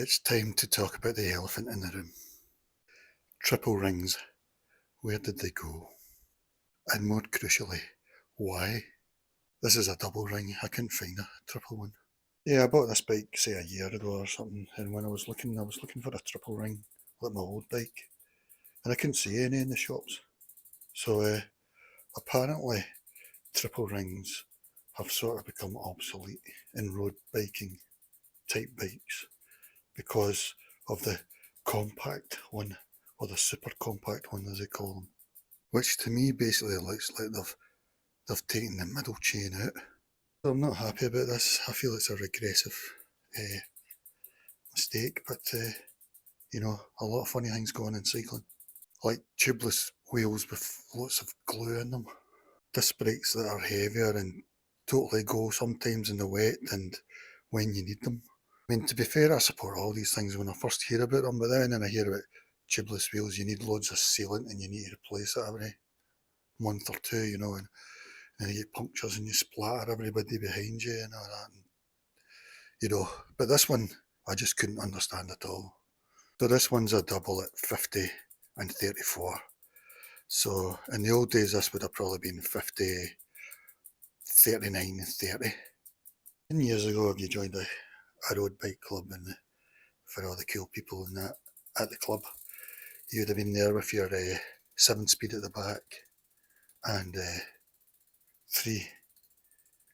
It's time to talk about the elephant in the room. Triple rings. Where did they go? And more crucially, why? This is a double ring. I couldn't find a triple one. Yeah, I bought this bike, say, a year ago or something, and when I was looking for a triple ring, like my old bike, and I couldn't see any in the shops. So apparently, triple rings have sort of become obsolete in road biking type bikes because of the compact one, or the super compact one as they call them, which to me basically looks like they've taken the middle chain out. So I'm not happy about this. I feel it's a regressive mistake, but a lot of funny things go on in cycling, like tubeless wheels with lots of glue in them, disc brakes that are heavier and totally go sometimes in the wet and when you need them. I mean, to be fair, I support all these things when I first hear about them, but then I hear about tubeless wheels, you need loads of sealant and you need to replace it every month or two, and then you get punctures and you splatter everybody behind you and all that. But this one, I just couldn't understand at all. So this one's a double at 50 and 34. So in the old days, this would have probably been 50, 39 and 30. 10 years ago, if you joined a road bike club and for all the cool people in that at the club, you would have been there with your 7-speed at the back and three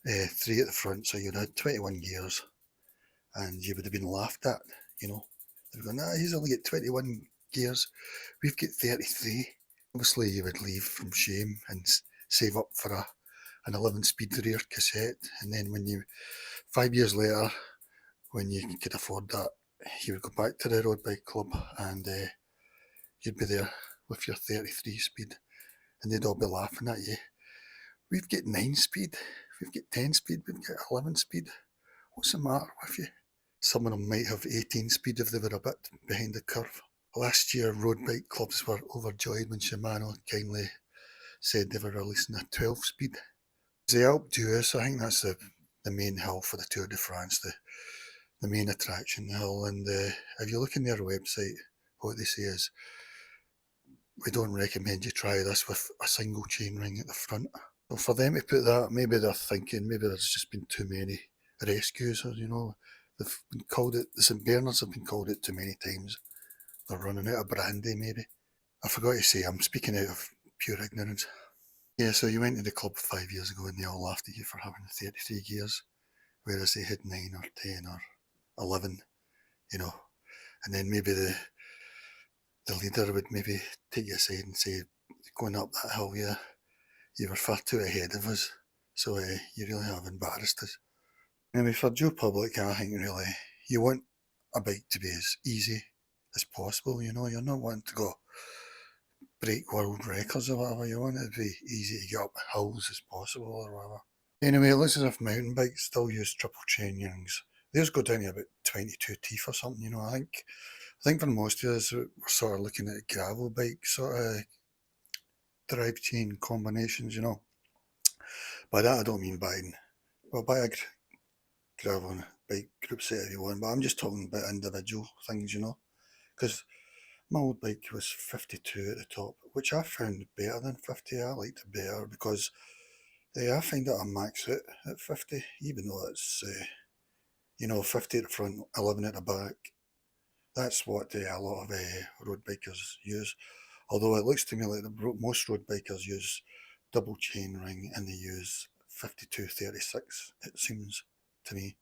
at the front, so you'd have 21 gears, and you would have been laughed at. They'd go, "Nah, he's only got 21 gears. We've got 33." Obviously, you would leave from shame and save up for an 11-speed rear cassette, and then 5 years later, when you could afford that, you would go back to the road bike club and you'd be there with your 33 speed, and they'd all be laughing at you. "We've got 9 speed, we've got 10 speed, we've got 11 speed. What's the matter with you?" Some of them might have 18 speed if they were a bit behind the curve. Last year, road bike clubs were overjoyed when Shimano kindly said they were releasing a 12 speed. The Alpe d'Huez, I think that's the main hill for the Tour de France, the main attraction hill. And if you look in their website, what they say is, "We don't recommend you try this with a single chain ring at the front." So for them to put that, maybe they're thinking maybe there's just been too many rescues, or they've been called it. The St Bernards have been called it too many times. They're running out of brandy, maybe. I forgot to say, I'm speaking out of pure ignorance. Yeah, so you went to the club 5 years ago and they all laughed at you for having 33 gears, whereas they had 9 or 10 or 11, and then maybe the leader would maybe take you aside and say, "Going up that hill, yeah, you were far too ahead of us, so you really have embarrassed us." Maybe for Joe Public, I think really, you want a bike to be as easy as possible, you're not wanting to go break world records or whatever, you want it to be easy to get up hills as possible or whatever. Anyway, it looks as if mountain bikes still use triple chain rings. Theirs go down to about 22 teeth or something, I think for most of us, we're sort of looking at gravel bike sort of drive chain combinations, By that I don't mean buy a gravel bike group set if you want, but I'm just talking about individual things, because my old bike was 52 at the top, which I found better than 50. I liked it better because I find that I max it at 50, even though it's 50 at the front, 11 at the back. That's what a lot of road bikers use. Although it looks to me like most road bikers use double chain ring and they use 52-36, it seems to me.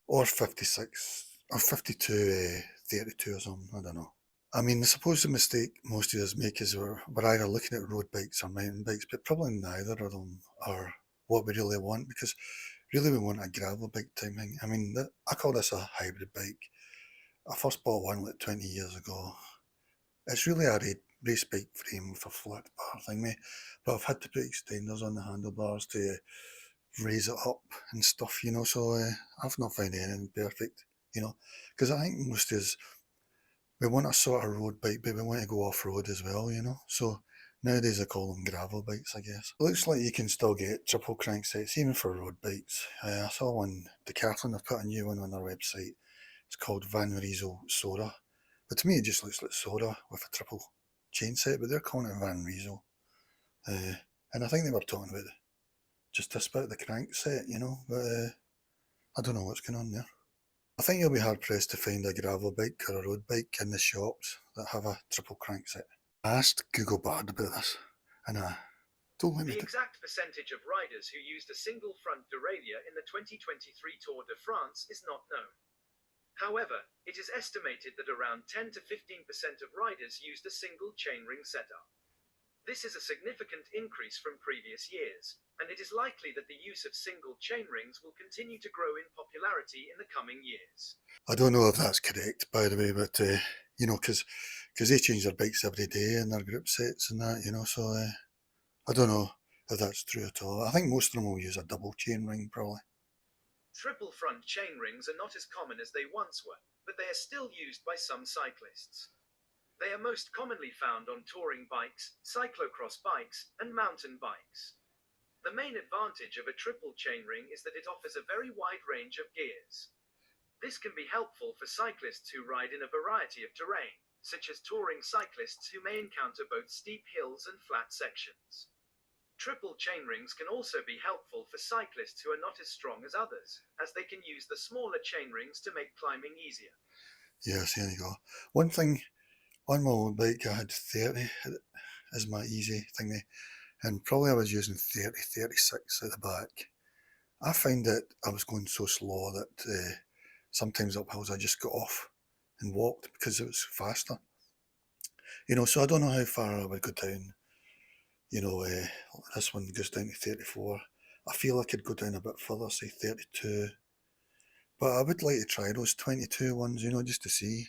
Or 56, or 52-32 or something, I don't know. I mean, I suppose the mistake most of us make is we're either looking at road bikes or mountain bikes, but probably neither of them are what we really want, because really we want a gravel bike type thing. I mean, I call this a hybrid bike. I first bought one like 20 years ago. It's really a race bike frame with a flat bar thingy, but I've had to put extenders on the handlebars to raise it up and stuff, so I've not found anything perfect, because I think most of us, we want a sort of road bike, but we want to go off-road as well, so nowadays I call them gravel bikes, I guess. It looks like you can still get triple cranksets, even for road bikes. I saw one, Decathlon have put a new one on their website, It's called Van Sora. But to me it just looks like Sora with a triple chain set, but they're calling it Van Rieso. And I think they were talking about just this bit of the crank set, you know, but I don't know what's going on there. I think you'll be hard pressed to find a gravel bike or a road bike in the shops that have a triple crank set. I asked Google Bard about this, and don't let me. The exact percentage of riders who used a single front derailleur in the 2023 Tour de France is not known. However, it is estimated that around 10 to 15% of riders used a single chainring setup. This is a significant increase from previous years, and it is likely that the use of single chainrings will continue to grow in popularity in the coming years. I don't know if that's correct, by the way, but you know, because they change their bikes every day and their grip sets and that, you know, so I don't know if that's true at all. I think most of them will use a double chainring, probably. Triple front chainrings are not as common as they once were, but they are still used by some cyclists. They are most commonly found on touring bikes, cyclocross bikes, and mountain bikes. The main advantage of a triple chainring is that it offers a very wide range of gears. This can be helpful for cyclists who ride in a variety of terrain, such as touring cyclists who may encounter both steep hills and flat sections. Triple chainrings can also be helpful for cyclists who are not as strong as others, as they can use the smaller chainrings to make climbing easier. Yes, there you go. One thing, on my old bike I had 30 as my easy thingy, and probably I was using 30, 36 at the back. I found that I was going so slow that sometimes up hills I just got off and walked because it was faster. You know, so I don't know how far I would go down. You know, this one goes down to 34. I feel I could go down a bit further, say 32. But I would like to try those 22 ones, you know, just to see.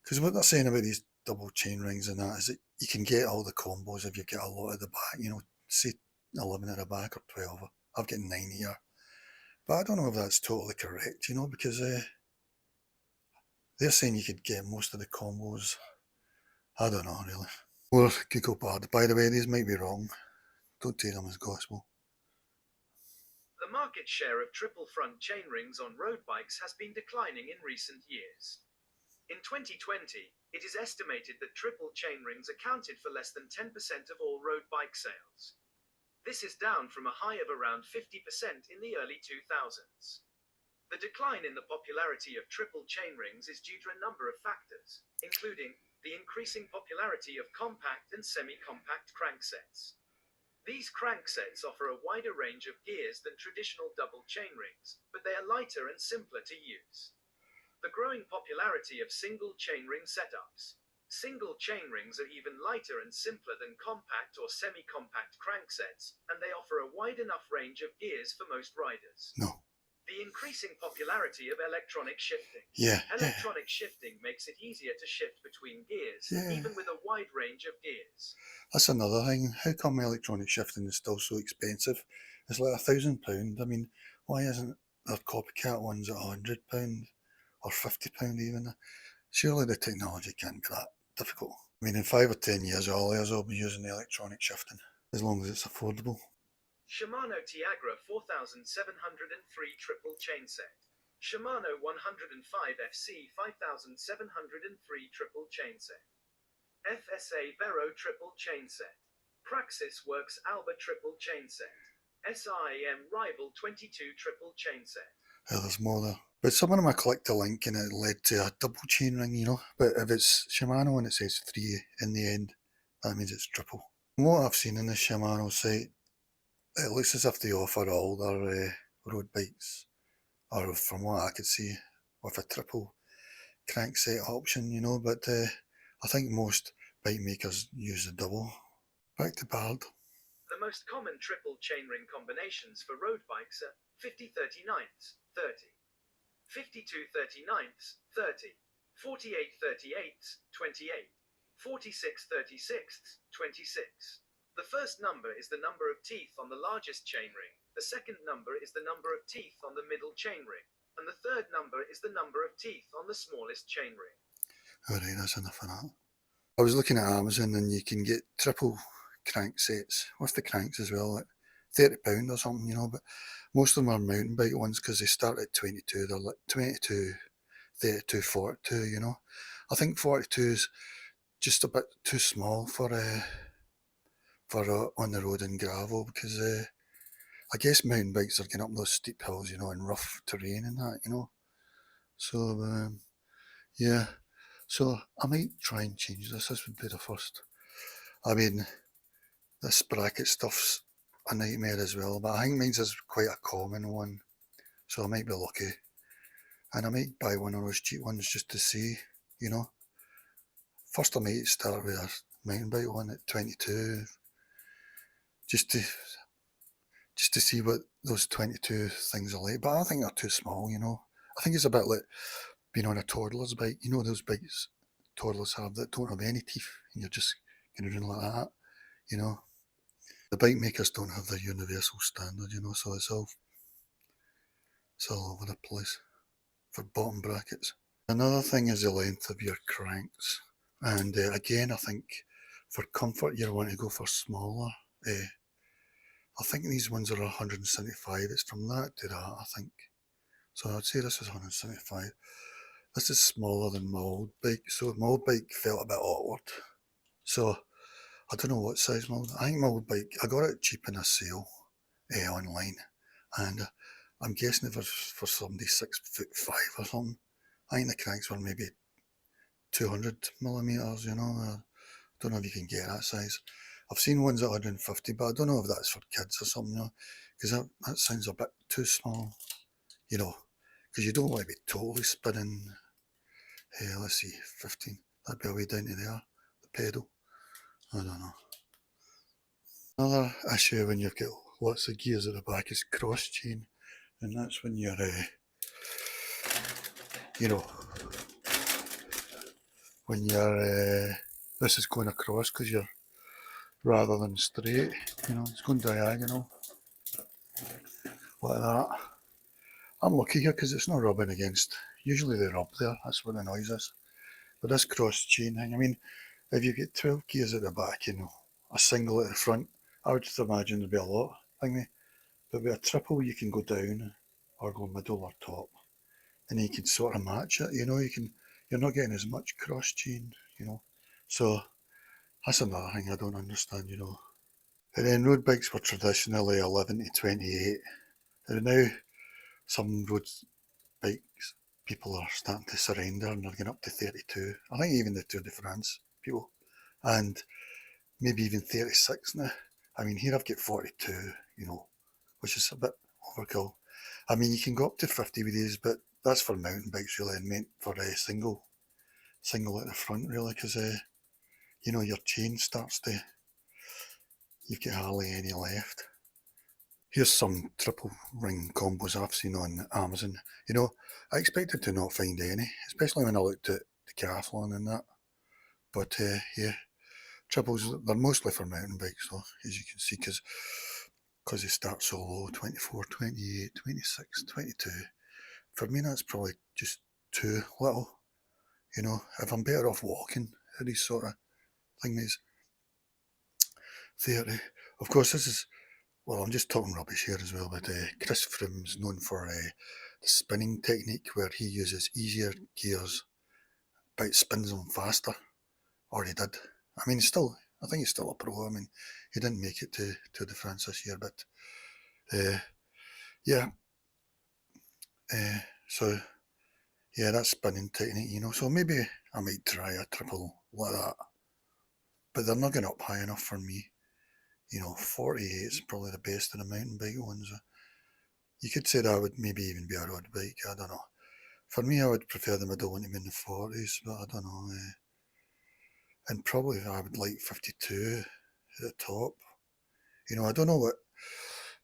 Because what they're saying about these double chain rings and that is that you can get all the combos if you get a lot at the back, you know, say 11 at the back or 12. I've got 9 here. But I don't know if that's totally correct, you know, because they're saying you could get most of the combos. I don't know, really. Or Google Bard. By the way, these might be wrong. Don't take them as gospel. The market share of triple front chainrings on road bikes has been declining in recent years. In 2020, it is estimated that triple chainrings accounted for less than 10% of all road bike sales. This is down from a high of around 50% in the early 2000s. The decline in the popularity of triple chainrings is due to a number of factors, including the increasing popularity of compact and semi-compact cranksets. These cranksets offer a wider range of gears than traditional double chainrings, but they are lighter and simpler to use. The growing popularity of single chainring setups. Single chainrings are even lighter and simpler than compact or semi-compact cranksets, and they offer a wide enough range of gears for most riders. No. The increasing popularity of electronic shifting. Yeah. Electronic shifting makes it easier to shift between gears, even with a wide range of gears. That's another thing. How come electronic shifting is still so expensive? It's like £1,000. I mean, why isn't there copycat ones at £100 or £50 even? Surely the technology can't be that difficult. I mean, in 5 or 10 years, all of us will be using the electronic shifting, as long as it's affordable. Shimano Tiagra 4703 Triple Chainset. Shimano 105 FC 5703 Triple Chainset. FSA Vero Triple Chainset. Praxis Works Alba Triple Chainset. SIM Rival 22 Triple Chainset. Yeah, there's more there. But some of them I clicked a link and it led to a double chainring, you know. But if it's Shimano and it says 3 in the end, that means it's triple. From what I've seen in the Shimano site, it looks as if they offer all their road bikes, or from what I could see, with a triple crankset option, you know. But I think most bike makers use a double. Back to Bard. The most common triple chainring combinations for road bikes are 50/39ths, 30. 52/39ths, 30. 48/38ths, 28. 46/36ths, 26. The first number is the number of teeth on the largest chainring, the second number is the number of teeth on the middle chainring, and the third number is the number of teeth on the smallest chainring. Alright, that's enough of that. I was looking at Amazon and you can get triple crank sets with the cranks as well at £30 or something, you know, but most of them are mountain bike ones because they start at 22, they're like 22, 32, 42, you know. I think 42 is just a bit too small for on the road and gravel because I guess mountain bikes are getting up those steep hills, you know, and rough terrain and that, you know. So, yeah, so I might try and change this. This would be the first. I mean, this bracket stuff's a nightmare as well, but I think mine's is quite a common one, so I might be lucky. And I might buy one of those cheap ones just to see, you know. First I might start with a mountain bike one at 22, just to see what those 22 things are like. But I think they're too small, you know. I think it's a bit like being on a toddler's bike. You know those bikes toddlers have that don't have any teeth, and you're just going around like that, you know. The bike makers don't have the universal standard, you know, so it's all over the place for bottom brackets. Another thing is the length of your cranks. And again, I think for comfort, you want to go for smaller. I think these ones are 175. It's from that to that, I think. So I'd say this is 175. This is smaller than my old bike. So my old bike felt a bit awkward. So I don't know what size my old, I think my old bike, I got it cheap in a sale online. And I'm guessing it was for somebody 6'5" or something. I think the cranks were maybe 200mm, you know. I don't know if you can get that size. I've seen ones at 150, but I don't know if that's for kids or something, you know, because that sounds a bit too small, you know, because you don't want to be totally spinning. Let's see, 15. That'd be a way down to there, the pedal. I don't know. Another issue when you've got lots of gears at the back is cross chain, and that's when you're, you know, when you're, this is going across because you're, rather than straight, you know, it's going diagonal, like that. I'm lucky here because it's not rubbing against, usually they rub there, that's where the noise is. But this cross chain thing, I mean, if you get 12 gears at the back, you know, a single at the front, I would just imagine there'd be a lot thingy. But with a triple, you can go down or go middle or top, and you can sort of match it, you know, you're not getting as much cross chain, you know. So that's another thing I don't understand, you know. And then road bikes were traditionally 11 to 28. And now some road bikes people are starting to surrender and they're getting up to 32. I think even the Tour de France people. And maybe even 36 now. I mean, here I've got 42, you know, which is a bit overkill. I mean, you can go up to 50 with these, but that's for mountain bikes really, and meant for a single at the front really, because you know, your chain starts to, you've got hardly any left. Here's some triple ring combos I've seen on Amazon. You know, I expected to not find any, especially when I looked at Decathlon and that. But yeah, triples, they're mostly for mountain bikes though, as you can see, because they start so low, 24, 28, 26, 22. For me, that's probably just too little. You know, if I'm better off walking, these sort of things, 30. Of course, this is, well, I'm just talking rubbish here as well, but Chris Froome's known for the spinning technique where he uses easier gears, but spins them faster, or he did. I mean, I think he's still a pro. I mean, he didn't make it to Tour de France this year, but yeah. So yeah, that's spinning technique, you know. So maybe I might try a triple like that, but they're not going up high enough for me. You know, 48 is probably the best of the mountain bike ones. You could say that would maybe even be a road bike. I don't know. For me, I would prefer the middle one to be in the 40s, but I don't know. And probably I would like 52 at the top. You know, I don't know what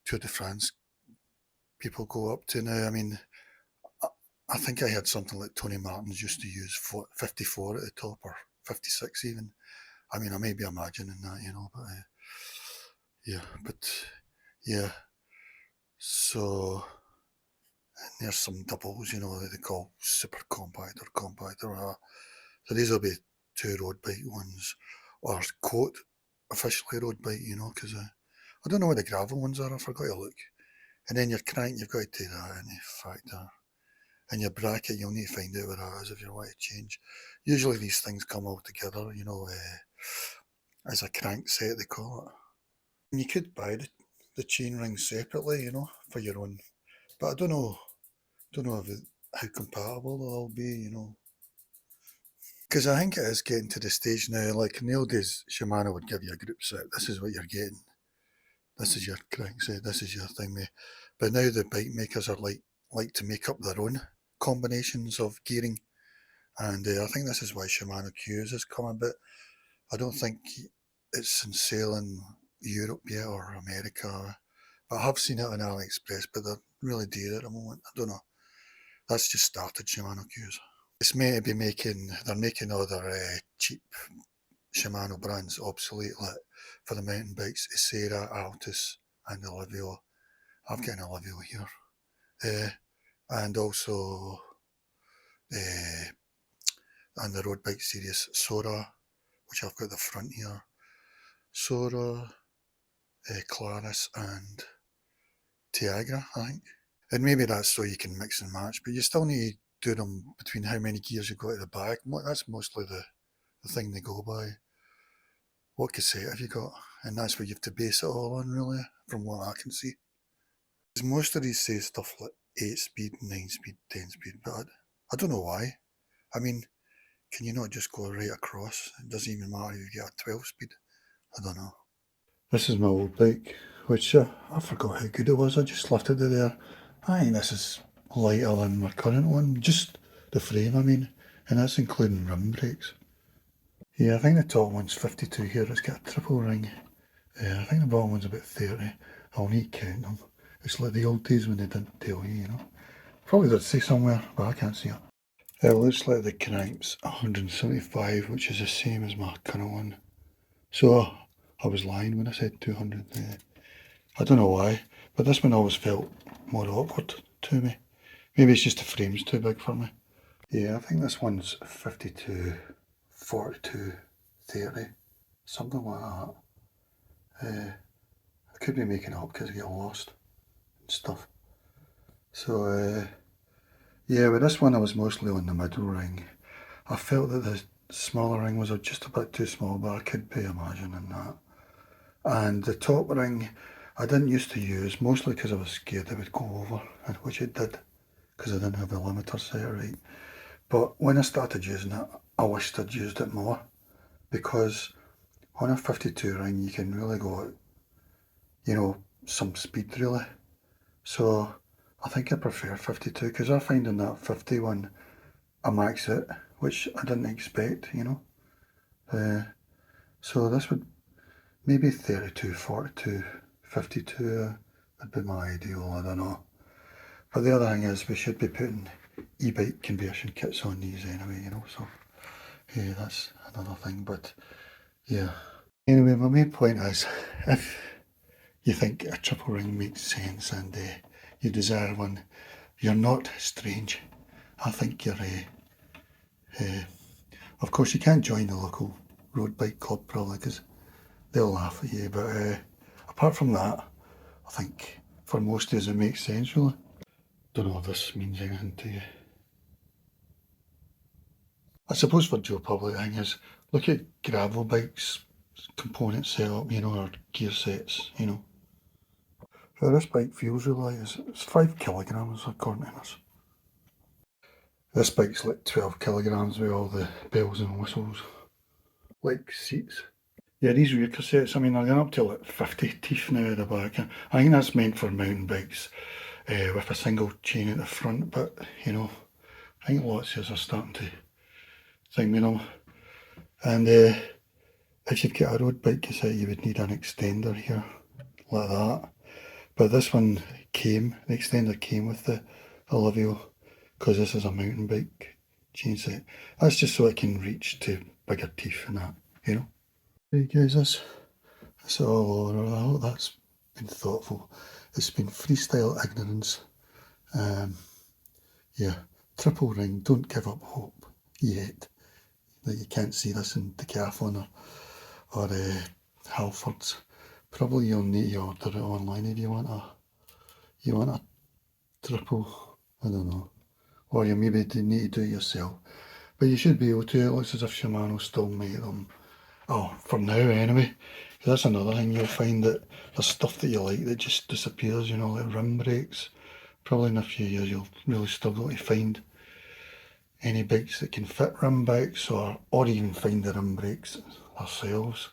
Tour de France people go up to now. I mean, I think I had something like Tony Martin's used to use 54 at the top, or 56 even. I mean, I may be imagining that, you know, but yeah. So, and there's some doubles, you know, that they call super compact or compact or whatever. So these will be two road bike ones, or quote officially road bike, you know, because I don't know what the gravel ones are, I forgot to look. And then your crank, you've got to take that into factor. And your bracket, you'll need to find out what that is if you want to change. Usually these things come all together, you know, as a crank set, they call it. And you could buy the chain rings separately, you know, for your own. But I don't know how compatible they'll all be, you know. Because I think it is getting to the stage now, like in the old days, Shimano would give you a group set. This is what you're getting. This is your crankset, this is your thing, mate. But now the bike makers are like to make up their own combinations of gearing. And I think this is why Shimano Qs has come a bit. I don't think it's in sale in Europe yet or America. But I have seen it on AliExpress, but they're really dear at the moment. I don't know. That's just started, Shimano Qs. It's meant to be they're making other cheap Shimano brands obsolete, like for the mountain bikes, Isera, Altus and Olivio. I've got an Olivio here. And also on the road bike series, Sora, which I've got the front here. Sora, Claris and Tiagra, I think. And maybe that's so you can mix and match, but you still need to do them between how many gears you got at the back. That's mostly the thing they go by. What cassette have you got? And that's what you have to base it all on, really, from what I can see. Because most of these say stuff like 8 speed, 9 speed, 10 speed, but I don't know why. I mean, can you not just go right across? It doesn't even matter if you get a 12 speed. I don't know. This is my old bike, which I forgot how good it was. I just left it there. I think this is lighter than my current one. Just the frame, I mean. And that's including rim brakes. Yeah, I think the top one's 52 here. It's got a triple ring. I think the bottom one's about 30. I'll need to count them. It's like the old days when they didn't tell you, you know. Probably did say somewhere, but I can't see it. It looks like the crank's 175, which is the same as my current one. So I was lying when I said 200. I don't know why, but this one always felt more awkward to me. Maybe it's just the frame's too big for me. Yeah, I think this one's 52, 42, 30, something like that. I could be making it up because I get lost and stuff. So, yeah, with this one I was mostly on the middle ring. I felt that the smaller ring was just a bit too small, but I could be imagining that. And the top ring I didn't used to use, mostly because I was scared it would go over, which it did, because I didn't have the limiter set right. But when I started using it, I wished I'd used it more, because on a 52 ring you can really go at, you know, some speed really. So I think I prefer 52, because I find in that 51 I max it, which I didn't expect, you know. So this would maybe 32, 42, 52 would be my ideal, I don't know. But the other thing is we should be putting e-bike conversion kits on these anyway, you know, so yeah, that's another thing, but yeah. Anyway, my main point is, if you think a triple ring makes sense and you desire one, you're not strange. I think you're, of course you can't join the local road bike club probably because they'll laugh at you, but apart from that, I think for most days it makes sense really. Don't know if this means anything to you. I suppose for Joe Public thing is, look at gravel bikes, component setup, you know, or gear sets, you know. So this bike feels really light, it's 5 kilograms according to this. This bike's like 12 kilograms with all the bells and whistles. Like seats. Yeah, these rear cassettes, I mean, they're going up to like 50 teeth now at the back. I think that's meant for mountain bikes with a single chain at the front, but, you know, I think lots of us are starting to think, you know. And if you've got a road bike cassette, you would need an extender here, like that. But this one the extender came with the Olivio, because this is a mountain bike chainset. That's just so it can reach to bigger teeth and that, you know. Hey guys, that's all over. I hope that's been thoughtful. It's been freestyle ignorance. Yeah, triple ring, don't give up hope yet. That you can't see this in Decathlon or Halfords. Probably you'll need to order it online if you want a triple, I don't know. Or you maybe need to do it yourself. But you should be able to. It looks as if Shimano still make them. Oh, for now anyway. That's another thing, you'll find that there's stuff that you like that just disappears, you know, like rim brakes. Probably in a few years you'll really struggle to find any bikes that can fit rim brakes, or even find the rim brakes ourselves.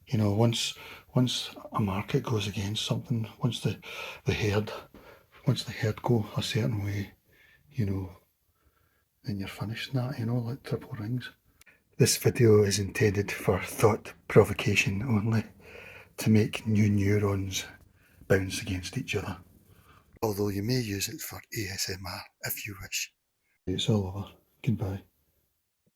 You know, once a market goes against something, once the herd go a certain way, you know, then you're finished in that, you know, like triple rings. This video is intended for thought provocation only, to make new neurons bounce against each other. Although you may use it for ASMR if you wish. It's all over. Goodbye.